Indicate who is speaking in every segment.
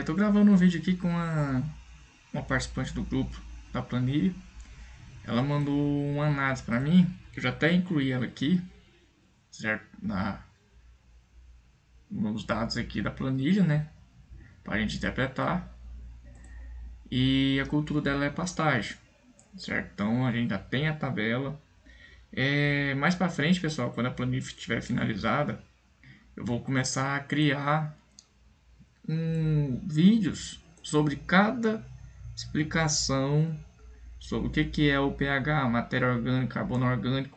Speaker 1: Tô gravando um vídeo aqui com uma participante do grupo da planilha. Ela mandou uma análise para mim, que eu já até incluí ela aqui, certo? Nos dados aqui da planilha, né? Para a gente interpretar. E a cultura dela é pastagem, certo? Então a gente já tem a tabela. Mais para frente, pessoal, quando a planilha estiver finalizada, eu vou começar a criar vídeos sobre cada explicação sobre o que é o pH, matéria orgânica, carbono orgânico,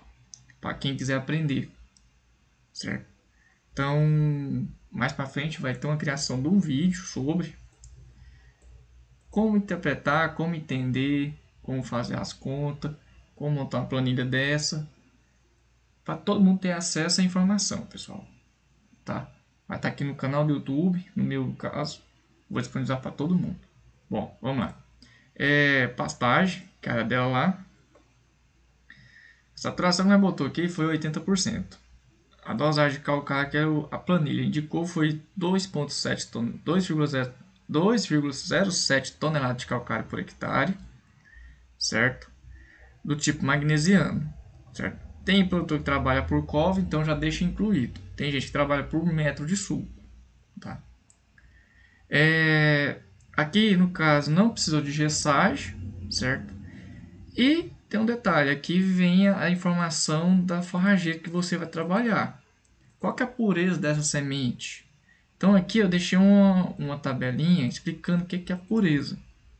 Speaker 1: para quem quiser aprender, certo? Então, mais para frente vai ter uma criação de um vídeo sobre como interpretar, como entender, como fazer as contas, como montar uma planilha dessa, para todo mundo ter acesso à informação, pessoal, tá? Vai estar aqui no canal do YouTube, no meu caso, vou disponibilizar para todo mundo. Bom, vamos lá. Pastagem, que era dela lá. A saturação que ela botou aqui foi 80%. A dosagem de calcário que a planilha indicou foi 2,07 toneladas de calcário por hectare, certo? Do tipo magnesiano, certo? Tem produtor que trabalha por COV, então já deixa incluído. Tem gente que trabalha por metro de sulco, tá? Aqui no caso não precisou de gessagem, certo? E tem um detalhe, aqui vem a informação da forrageira que você vai trabalhar. Qual que é a pureza dessa semente? Então aqui eu deixei uma tabelinha explicando o que é a pureza.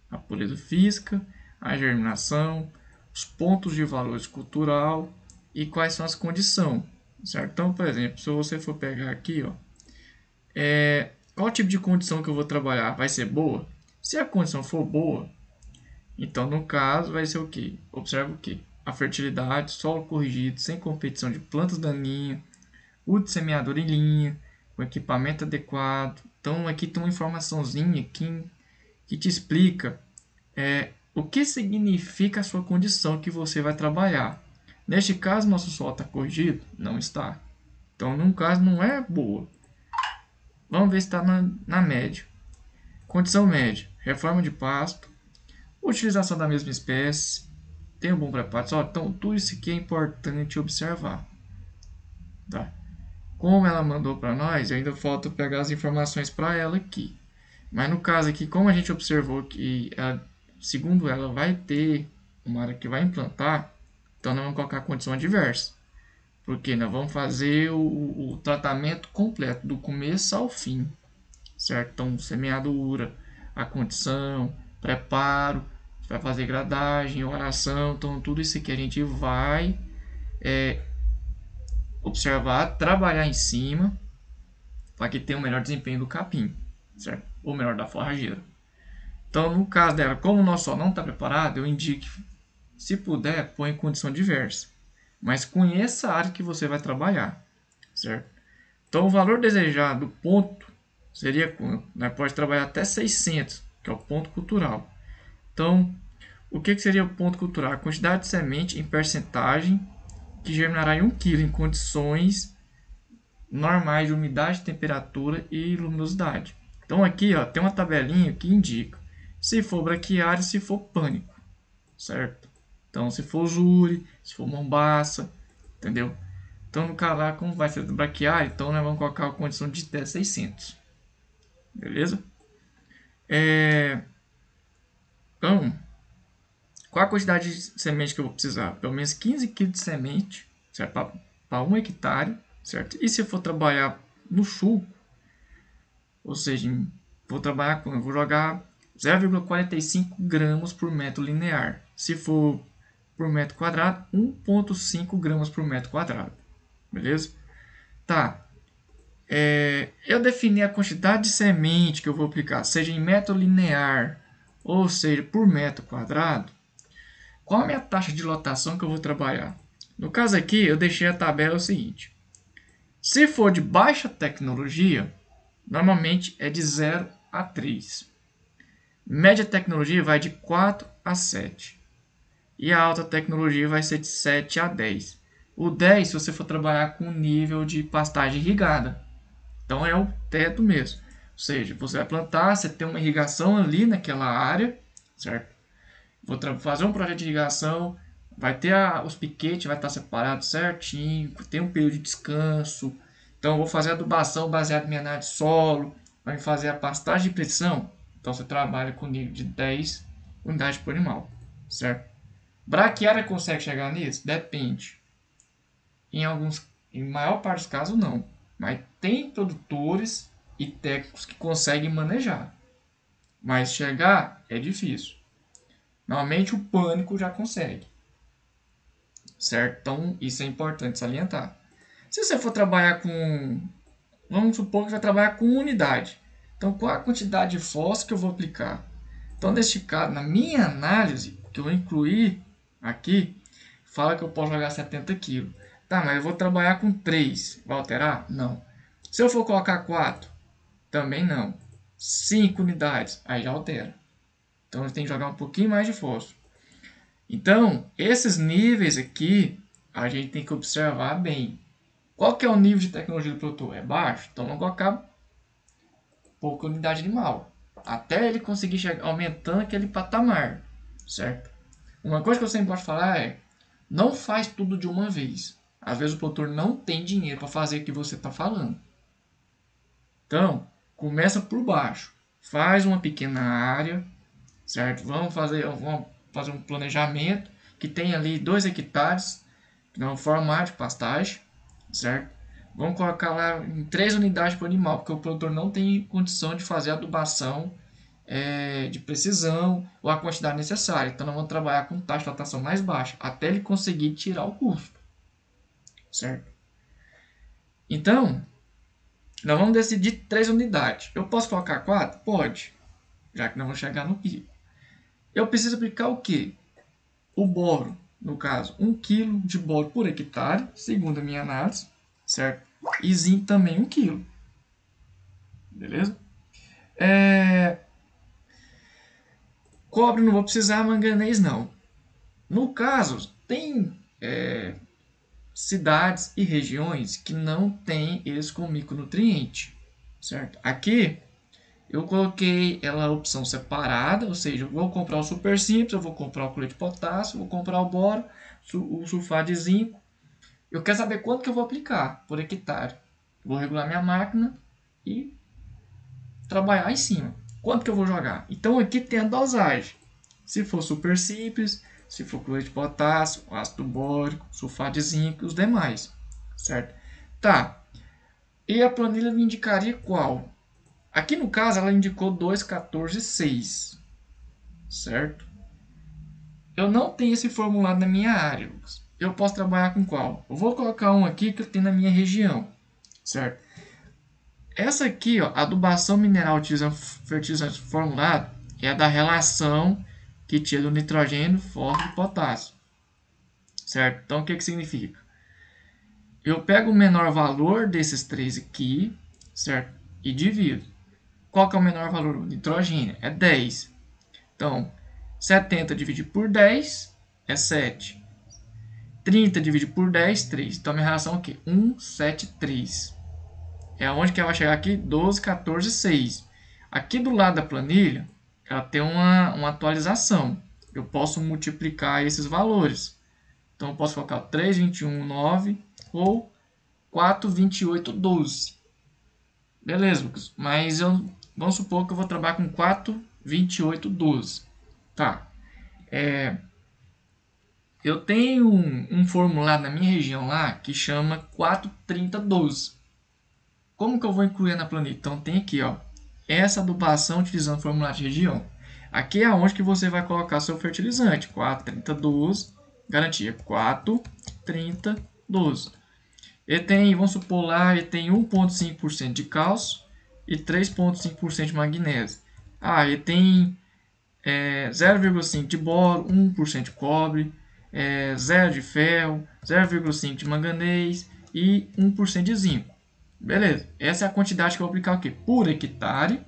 Speaker 1: A pureza física, a germinação, os pontos de valor cultural e quais são as condições. Certo? Então, por exemplo, se você for pegar aqui, ó, qual tipo de condição que eu vou trabalhar? Vai ser boa? Se a condição for boa, então no caso vai ser o que? Observa o que? A fertilidade, solo corrigido, sem competição de plantas daninhas, o de semeador em linha, o equipamento adequado. Então aqui tem uma informaçãozinha que te explica o que significa a sua condição que você vai trabalhar. Neste caso, nosso solo está corrigido? Não está. Então, num caso, não é boa. Vamos ver se está na média. Condição média: reforma de pasto, utilização da mesma espécie, tem um bom preparo. Então, tudo isso aqui é importante observar. Tá? Como ela mandou para nós, ainda falta pegar as informações para ela aqui. Mas no caso aqui, como a gente observou que, segundo ela, vai ter uma área que vai implantar, então nós vamos colocar a condição adversa. Porque nós vamos fazer o tratamento completo, do começo ao fim. Certo? Então, semeadura, a condição, preparo, vai fazer gradagem, oração, então tudo isso aqui a gente vai observar, trabalhar em cima para que tenha o melhor desempenho do capim, certo? Ou melhor, da forrageira. Então, no caso dela, como o nosso solo não está preparado, eu indico, se puder, põe em condição diversa. Mas conheça a área que você vai trabalhar, certo? Então, o valor desejado do ponto seria quanto? Pode trabalhar até 600, que é o ponto cultural. Então, o que seria o ponto cultural? A quantidade de semente em percentagem que germinará em 1 kg em condições normais de umidade, temperatura e luminosidade. Então aqui ó, tem uma tabelinha que indica se for braquiário, se for pânico, certo? Então se for júri, se for mombaça, entendeu? Então no caso lá, como vai ser braquiário, então nós vamos colocar a condição de até 600, beleza? Então, qual a quantidade de semente que eu vou precisar? Pelo menos 15 kg de semente, certo? Para 1 hectare, certo? E se eu for trabalhar no sulco, ou seja, vou trabalhar com, eu vou jogar 0,45 gramas por metro linear. Se for por metro quadrado, 1,5 gramas por metro quadrado. Beleza? Tá. Eu defini a quantidade de semente que eu vou aplicar, seja em metro linear, ou seja, por metro quadrado. Qual a minha taxa de lotação que eu vou trabalhar? No caso aqui, eu deixei a tabela o seguinte. Se for de baixa tecnologia, normalmente é de 0 a 3. Média tecnologia vai de 4 a 7. E a alta tecnologia vai ser de 7 a 10. O 10 se você for trabalhar com nível de pastagem irrigada. Então é o teto mesmo. Ou seja, você vai plantar, você tem uma irrigação ali naquela área, certo? Vou fazer um projeto de irrigação, vai ter os piquetes, vai estar separado certinho, tem um período de descanso. Então, eu vou fazer adubação baseada em minha análise de solo, vai fazer a pastagem de precisão. Então, você trabalha com nível de 10 unidades por animal, certo? Braquiária consegue chegar nisso? Depende. Em maior parte dos casos, não. Mas tem produtores e técnicos que conseguem manejar. Mas chegar é difícil. Normalmente o pânico já consegue. Certo? Então, isso é importante salientar. Se você for trabalhar com... Vamos supor que vai trabalhar com unidade. Então, qual a quantidade de fósforo que eu vou aplicar? Então, neste caso, na minha análise, que eu vou incluir aqui, fala que eu posso jogar 70 kg. Tá, mas eu vou trabalhar com 3. Vai alterar? Não. Se eu for colocar 4, também não. 5 unidades, aí já altera. Então, eu tenho que jogar um pouquinho mais de fósforo. Então, esses níveis aqui, a gente tem que observar bem. Qual que é o nível de tecnologia do produtor? É baixo? Então, vamos colocar pouca unidade animal. Até ele conseguir chegar aumentando aquele patamar, certo? Uma coisa que eu sempre gosto de falar é, não faz tudo de uma vez. Às vezes o produtor não tem dinheiro para fazer o que você está falando. Então, começa por baixo. Faz uma pequena área, certo? Vamos fazer um planejamento que tem ali 2 hectares, no formato de pastagem, certo? Vamos colocar lá em 3 unidades por animal, porque o produtor não tem condição de fazer adubação de precisão ou a quantidade necessária. Então, nós vamos trabalhar com taxa de flotação mais baixa, até ele conseguir tirar o custo, certo? Então, nós vamos decidir 3 unidades. Eu posso colocar 4? Pode, já que não vou chegar no pico. Eu preciso aplicar o quê? O boro, no caso, 1 kg de boro por hectare, segundo a minha análise, certo? E zinco também 1 kg. Beleza? Cobre não vou precisar, manganês não. No caso, tem cidades e regiões que não tem eles com micronutriente, certo? Aqui eu coloquei ela a opção separada, ou seja, eu vou comprar o super simples, eu vou comprar o cloreto de potássio, vou comprar o boro, o sulfato de zinco. Eu quero saber quanto que eu vou aplicar por hectare. Vou regular minha máquina e trabalhar em cima. Quanto que eu vou jogar? Então aqui tem a dosagem. Se for super simples, se for cloreto de potássio, ácido bórico, sulfato de zinco e os demais. Certo? Tá. E a planilha me indicaria qual? Aqui no caso ela indicou 2, 14 e 6. Certo? Eu não tenho esse formulado na minha área, Lucas. Eu posso trabalhar com qual? Eu vou colocar um aqui que eu tenho na minha região. Certo? Essa aqui, ó, adubação mineral utilizando fertilizante formulado, é a da relação que tira do nitrogênio, fósforo e potássio. Certo? Então, o que significa? Eu pego o menor valor desses 3 aqui, certo? E divido. Qual que é o menor valor? O nitrogênio é 10. Então, 70 dividido por 10 é 7. 30 dividido por 10, 3. Então, a minha relação é o quê? 1, 7, 3. É onde que ela vai chegar aqui? 12, 14, 6. Aqui do lado da planilha, ela tem uma atualização. Eu posso multiplicar esses valores. Então, eu posso colocar 3, 21, 9 ou 4, 28, 12. Beleza, Lucas. Mas vamos supor que eu vou trabalhar com 4, 28, 12. Tá. Eu tenho um formulário na minha região lá que chama 4, 30, 12. Como que eu vou incluir na planilha? Então tem aqui, ó, essa adubação utilizando o formulário de região. Aqui é onde que você vai colocar seu fertilizante. 4, 30, 12. Garantia 4, 30, 12. Ele tem, vamos supor lá, ele tem 1,5% de cálcio e 3,5% de magnésio. Ele tem 0,5% de boro, 1% de cobre, 0 de ferro, 0,5% de manganês e 1% de zinco. Beleza, essa é a quantidade que eu vou aplicar aqui por hectare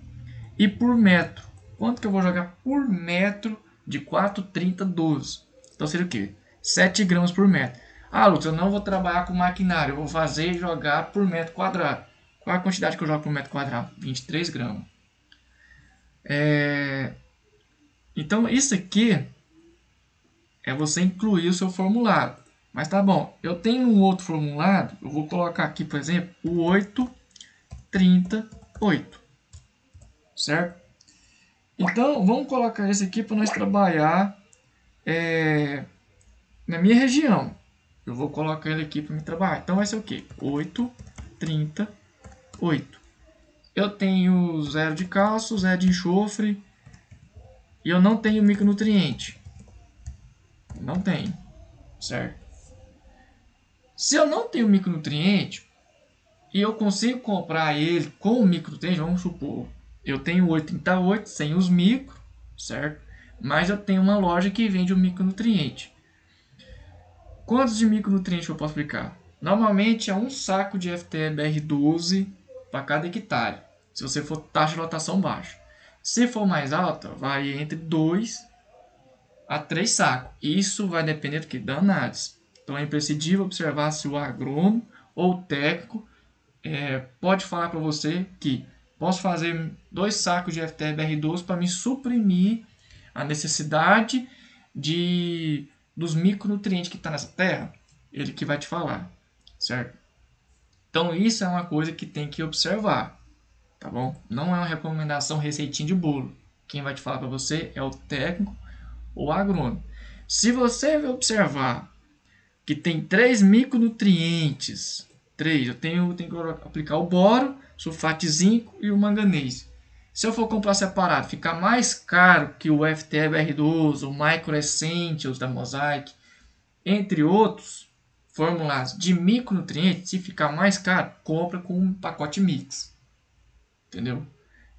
Speaker 1: e por metro. Quanto que eu vou jogar por metro de 4, 30, 12? Então seria o quê? 7 gramas por metro. Lucas, eu não vou trabalhar com maquinário, eu vou fazer e jogar por metro quadrado. Qual a quantidade que eu jogo por metro quadrado? 23 gramas. Então, isso aqui é você incluir o seu formulado. Mas tá bom, eu tenho um outro formulado, eu vou colocar aqui, por exemplo, o 838, certo? Então, vamos colocar esse aqui para nós trabalhar na minha região. Eu vou colocar ele aqui para me trabalhar. Então, vai ser o quê? 838. Eu tenho 0 de cálcio, 0 de enxofre e eu não tenho micronutriente. Não tenho, certo? Se eu não tenho micronutriente e eu consigo comprar ele com micronutriente, vamos supor, eu tenho 838 sem os micro, certo? Mas eu tenho uma loja que vende o micronutriente. Quantos de micronutrientes eu posso aplicar? Normalmente é um saco de FTBR12 para cada hectare, se você for taxa de lotação baixa. Se for mais alta, vai entre 2 a 3 sacos. Isso vai depender do que? Da análise. Então é imprescindível observar se o agrônomo ou o técnico pode falar para você que posso fazer 2 sacos de FTBR12 para me suprimir a necessidade dos micronutrientes que está nessa terra. Ele que vai te falar, certo? Então isso é uma coisa que tem que observar, tá bom? Não é uma recomendação receitinha de bolo. Quem vai te falar para você é o técnico ou agrônomo. Se você observar que tem 3 micronutrientes, 3, eu tenho que aplicar o boro, sulfato de zinco e o manganês. Se eu for comprar separado, ficar mais caro que o FTBR12, o Micro Essentials da Mosaic, entre outros formulados de micronutrientes, se ficar mais caro, compra com um pacote mix. Entendeu?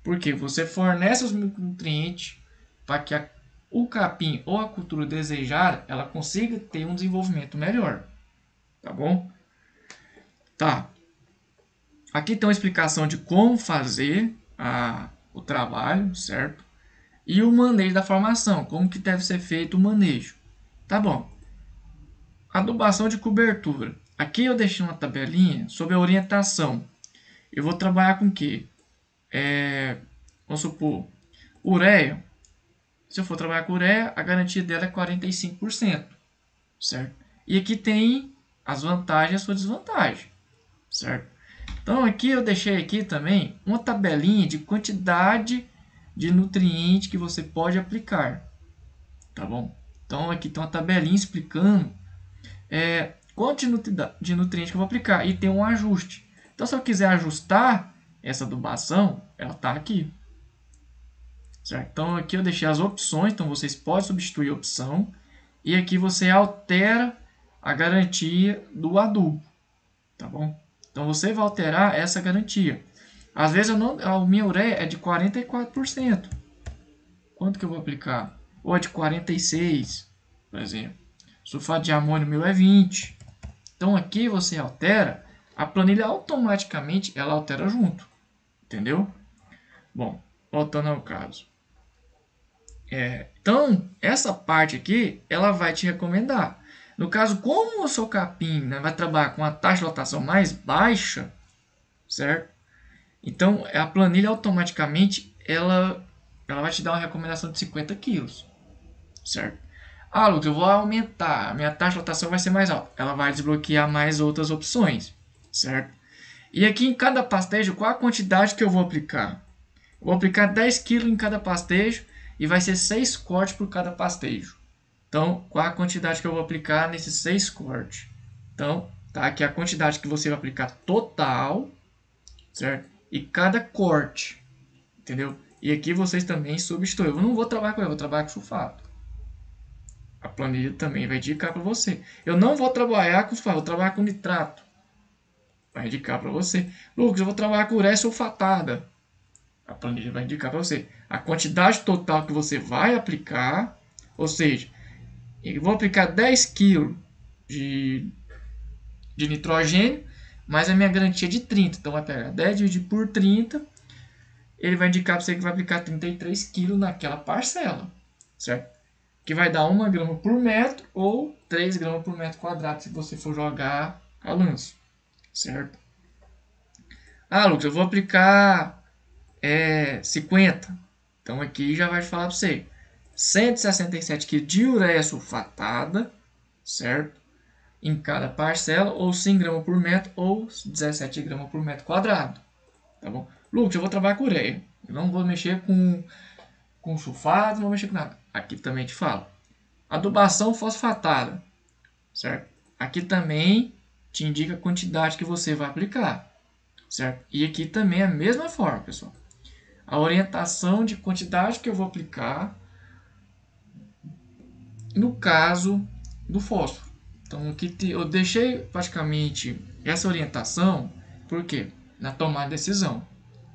Speaker 1: Porque você fornece os micronutrientes para que o capim ou a cultura desejada ela consiga ter um desenvolvimento melhor. Tá bom? Tá. Aqui tem uma explicação de como fazer o trabalho, certo? E o manejo da formação, como que deve ser feito o manejo. Tá bom. Adubação de cobertura. Aqui eu deixei uma tabelinha sobre a orientação. Eu vou trabalhar com o quê? Vamos supor, ureia. Se eu for trabalhar com ureia, a garantia dela é 45%, certo? E aqui tem as vantagens e a sua desvantagem, certo? Então aqui eu deixei aqui também uma tabelinha de quantidade de nutriente que você pode aplicar, tá bom? Então aqui tem uma tabelinha explicando quanto de nutriente que eu vou aplicar e tem um ajuste. Então se eu quiser ajustar essa adubação, ela está aqui, certo? Então aqui eu deixei as opções, então vocês podem substituir a opção e aqui você altera a garantia do adubo, tá bom? Então você vai alterar essa garantia. Às vezes a minha ureia é de 44%. Quanto que eu vou aplicar? Ou é de 46%, por exemplo. Sulfato de amônio meu é 20%. Então aqui você altera, a planilha automaticamente ela altera junto. Entendeu? Bom, voltando ao caso. Então, essa parte aqui, ela vai te recomendar. No caso, como o seu capim, né, vai trabalhar com a taxa de lotação mais baixa, certo? Então, a planilha automaticamente, ela vai te dar uma recomendação de 50 quilos, certo? Ah, Lucas, eu vou aumentar, a minha taxa de lotação vai ser mais alta. Ela vai desbloquear mais outras opções, certo? E aqui em cada pastejo, qual a quantidade que eu vou aplicar? Eu vou aplicar 10 kg em cada pastejo e vai ser 6 cortes por cada pastejo. Então, qual a quantidade que eu vou aplicar nesses 6 cortes? Então, tá aqui a quantidade que você vai aplicar total, certo? E cada corte, entendeu? E aqui vocês também substituem. Eu não vou trabalhar com ele, eu vou trabalhar com sulfato. A planilha também vai indicar para você. Eu não vou trabalhar com sulfato, vou trabalhar com nitrato. Vai indicar para você. Lucas, eu vou trabalhar com ureia sulfatada. A planilha vai indicar para você a quantidade total que você vai aplicar. Ou seja, eu vou aplicar 10 kg de nitrogênio, mas a minha garantia é de 30. Então vai pegar 10 dividido por 30. Ele vai indicar para você que vai aplicar 33 kg naquela parcela, certo? Que vai dar 1 grama por metro ou 3 gramas por metro quadrado se você for jogar a lanço, certo? Ah, Lucas, eu vou aplicar 50. Então aqui já vai falar para você. 167 kg de ureia sulfatada, certo? Em cada parcela, ou 100 gramas por metro, ou 17 gramas por metro quadrado. Tá bom? Lucas, eu vou trabalhar com ureia. Eu não vou mexer com sulfato, não vou mexer com nada. Aqui também te falo. Adubação fosfatada, certo? Aqui também te indica a quantidade que você vai aplicar, certo? E aqui também é a mesma forma, pessoal. A orientação de quantidade que eu vou aplicar no caso do fósforo. Então aqui eu deixei praticamente essa orientação, por quê? Na tomada de decisão,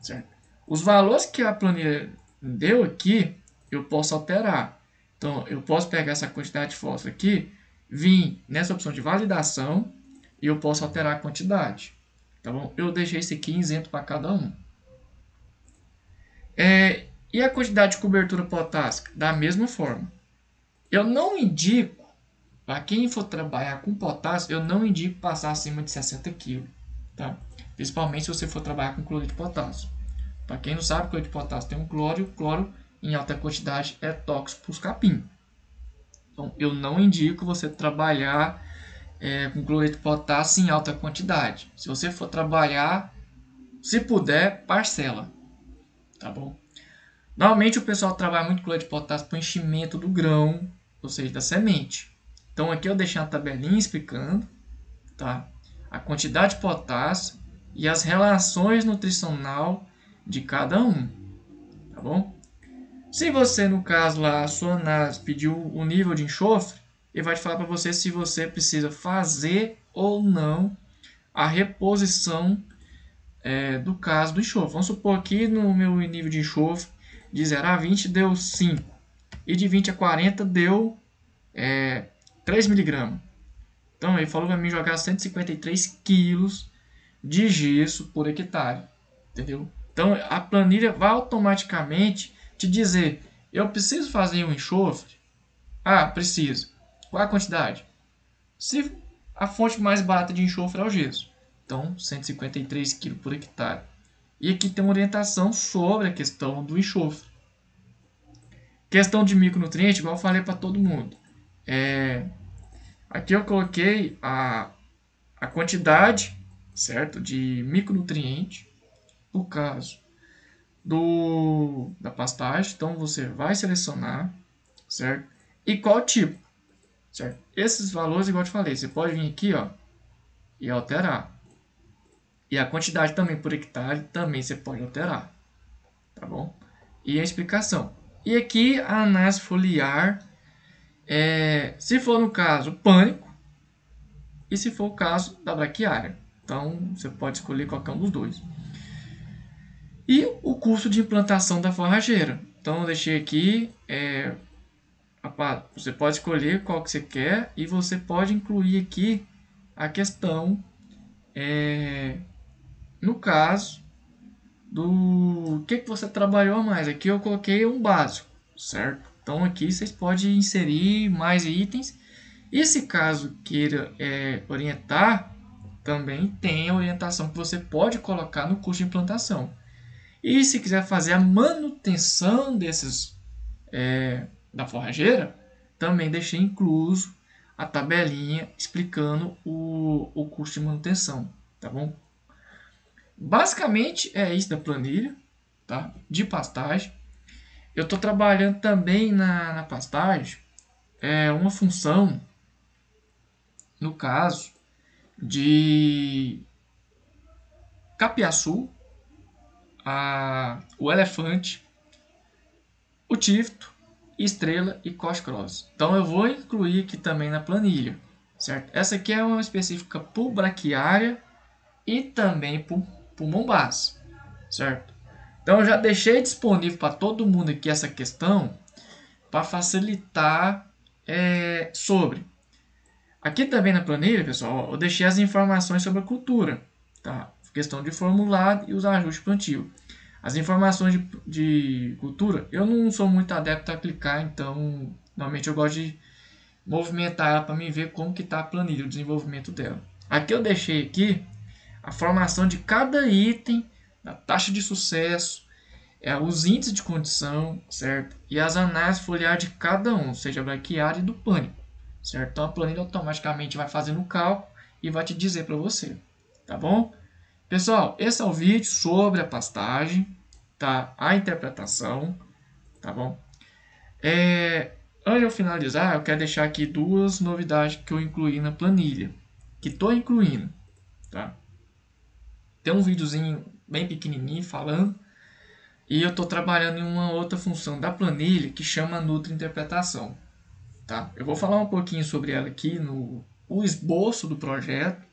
Speaker 1: certo? Os valores que a planilha deu aqui, eu posso alterar. Então eu posso pegar essa quantidade de fósforo aqui, vir nessa opção de validação e eu posso alterar a quantidade. Tá bom? Eu deixei esse aqui isento para cada um. E a quantidade de cobertura potássica? Da mesma forma. Eu não indico, para quem for trabalhar com potássio, eu não indico passar acima de 60 kg. Tá? Principalmente se você for trabalhar com cloreto de potássio. Para quem não sabe, cloreto de potássio tem um cloro e o cloro em alta quantidade é tóxico para os capim. Então eu não indico você trabalhar com cloreto de potássio em alta quantidade. Se você for trabalhar, se puder, parcela. Tá bom? Normalmente o pessoal trabalha muito com cloreto de potássio para o enchimento do grão, ou seja, da semente. Então aqui eu deixei uma tabelinha explicando, tá? A quantidade de potássio e as relações nutricional de cada um, tá bom? Se você, no caso lá, a sua análise pediu o nível de enxofre, ele vai te falar para você se você precisa fazer ou não a reposição do caso do enxofre. Vamos supor que no meu nível de enxofre de 0 a 20 deu 5 e de 20 a 40 deu 3 miligramas. Então ele falou para mim jogar 153 quilos de gesso por hectare, entendeu? Então a planilha vai automaticamente te dizer: eu preciso fazer um enxofre? Ah, preciso. Qual é a quantidade? Se a fonte mais barata de enxofre é o gesso, então 153 kg por hectare. E aqui tem uma orientação sobre a questão do enxofre. Questão de micronutrientes, igual eu falei para todo mundo. Aqui eu coloquei a quantidade, certo, de micronutriente no caso da pastagem. Então você vai selecionar, certo? E qual tipo, certo? Esses valores, igual eu te falei, você pode vir aqui, ó, e alterar. E a quantidade também por hectare também você pode alterar, tá bom? E a explicação. E aqui a análise foliar, se for no caso pânico e se for o caso da braquiária. Então você pode escolher qualquer um dos dois. E o custo de implantação da forrageira. Então eu deixei aqui, você pode escolher qual que você quer e você pode incluir aqui a questão, no caso, do que você trabalhou a mais. Aqui eu coloquei um básico, certo? Então aqui vocês podem inserir mais itens. E se caso queira orientar, também tem a orientação que você pode colocar no custo de implantação. E se quiser fazer a manutenção desses da forrageira, também deixei incluso a tabelinha explicando o custo de manutenção, tá bom? Basicamente é isso da planilha, tá? De pastagem. Eu estou trabalhando também na pastagem uma função, no caso, de capiaçu, o elefante, o tifto, estrela e coche-cross. Então eu vou incluir aqui também na planilha, certo? Essa aqui é uma específica por braquiária e também por pulmão baço, certo? Então eu já deixei disponível para todo mundo aqui essa questão para facilitar sobre. Aqui também na planilha, pessoal, eu deixei as informações sobre a cultura, tá? Questão de formulado e os ajustes de plantio. As informações de cultura, eu não sou muito adepto a clicar, então normalmente eu gosto de movimentar ela para me ver como que está a planilha, o desenvolvimento dela. Aqui eu deixei aqui a formação de cada item, a taxa de sucesso, os índices de condição, certo? E as análises foliares de cada um, seja braquiária e do pânico, certo? Então a planilha automaticamente vai fazendo o cálculo e vai te dizer para você, tá bom? Pessoal, esse é o vídeo sobre a pastagem, tá? A interpretação, tá bom? Antes de eu finalizar, eu quero deixar aqui duas novidades que eu incluí na planilha, que estou incluindo, tá? Tem um videozinho bem pequenininho falando, e eu estou trabalhando em uma outra função da planilha que chama NutriInterpretação, tá? Eu vou falar um pouquinho sobre ela aqui no esboço do projeto,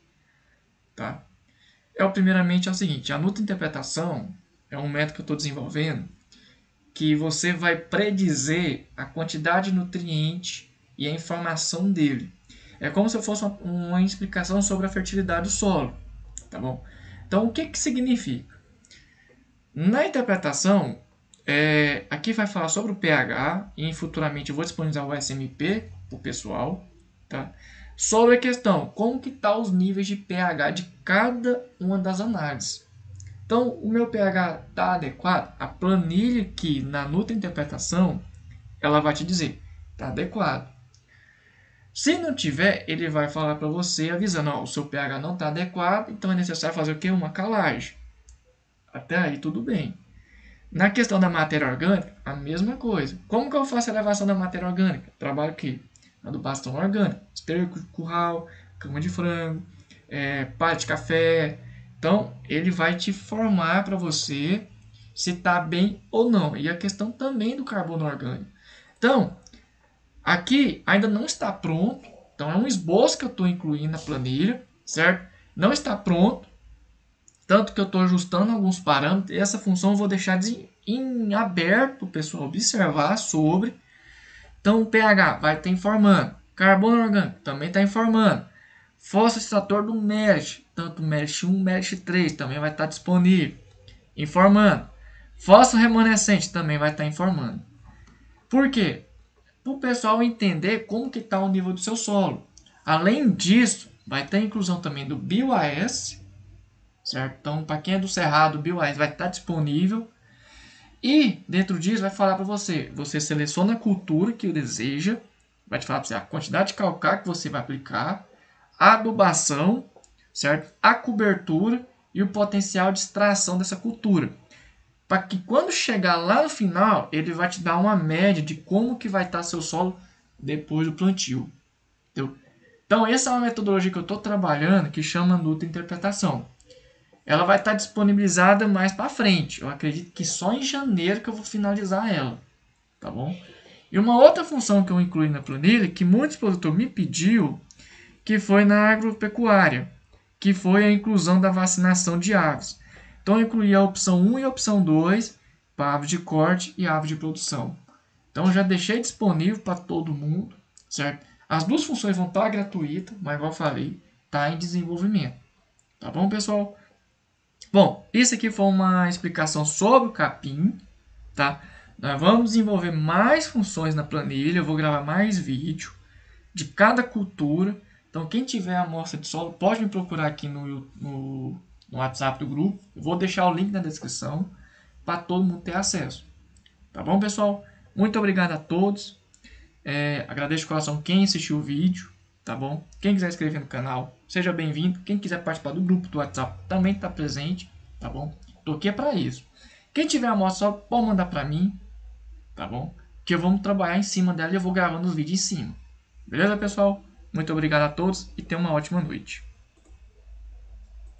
Speaker 1: tá? Primeiramente é o seguinte, a NutriInterpretação é um método que eu estou desenvolvendo que você vai predizer a quantidade de nutriente e a informação dele. É como se fosse uma explicação sobre a fertilidade do solo, tá bom? Então, o que significa? Na interpretação, aqui vai falar sobre o pH e futuramente eu vou disponibilizar o SMP para o pessoal, tá? Sobre a questão, como que tá os níveis de pH de cada uma das análises. Então, o meu pH está adequado? A planilha aqui na NutriInterpretação, ela vai te dizer, está adequado. Se não tiver, ele vai falar para você, avisando, ó, o seu pH não está adequado, então é necessário fazer o quê? Uma calagem. Até aí tudo bem. Na questão da matéria orgânica, a mesma coisa. Como que eu faço a elevação da matéria orgânica? Trabalho aqui, adubação orgânica, esterco de curral, cama de frango, palha de café. Então, ele vai te informar para você se está bem ou não. E a questão também do carbono orgânico. Então, aqui ainda não está pronto. Então, é um esboço que eu estou incluindo na planilha, certo? Não está pronto. Tanto que eu estou ajustando alguns parâmetros. E essa função eu vou deixar em aberto para o pessoal observar sobre. Então, o pH vai estar informando. Carbono orgânico também está informando. Fósforo extrator do MERIT, tanto MERIT 1, MERIT 3 também vai estar disponível, informando. Fósforo remanescente também vai estar informando. Por quê? Para o pessoal entender como que está o nível do seu solo. Além disso, vai ter a inclusão também do BioAS, certo? Então, para quem é do Cerrado, o BioAS vai estar disponível. E dentro disso vai falar para você, você seleciona a cultura que deseja, vai te falar para você a quantidade de calcário que você vai aplicar, a adubação, certo? A cobertura e o potencial de extração dessa cultura. Para que quando chegar lá no final, ele vai te dar uma média de como que vai estar seu solo depois do plantio. Entendeu? Então, essa é uma metodologia que eu estou trabalhando que chama NutriInterpretação. Ela vai estar disponibilizada mais para frente. Eu acredito que só em janeiro que eu vou finalizar ela. Tá bom? E uma outra função que eu incluí na planilha, que muitos produtores me pediu, que foi na agropecuária, que foi a inclusão da vacinação de aves. Então, eu incluí a opção 1 e a opção 2 para aves de corte e aves de produção. Então, eu já deixei disponível para todo mundo, certo? As duas funções vão estar gratuitas, mas, igual eu falei, está em desenvolvimento. Tá bom, pessoal? Bom, isso aqui foi uma explicação sobre o capim, tá? Nós vamos desenvolver mais funções na planilha, eu vou gravar mais vídeo de cada cultura. Então, quem tiver amostra de solo, pode me procurar aqui no WhatsApp do grupo. Eu vou deixar o link na descrição para todo mundo ter acesso. Tá bom, pessoal? Muito obrigado a todos. Agradeço de coração quem assistiu o vídeo, tá bom? Quem quiser inscrever no canal, seja bem-vindo. Quem quiser participar do grupo do WhatsApp também está presente, tá bom? Tô aqui para isso. Quem tiver amostra só pode mandar para mim, tá bom? Que vamos trabalhar em cima dela e eu vou gravando os vídeos em cima. Beleza, pessoal? Muito obrigado a todos e tenham uma ótima noite.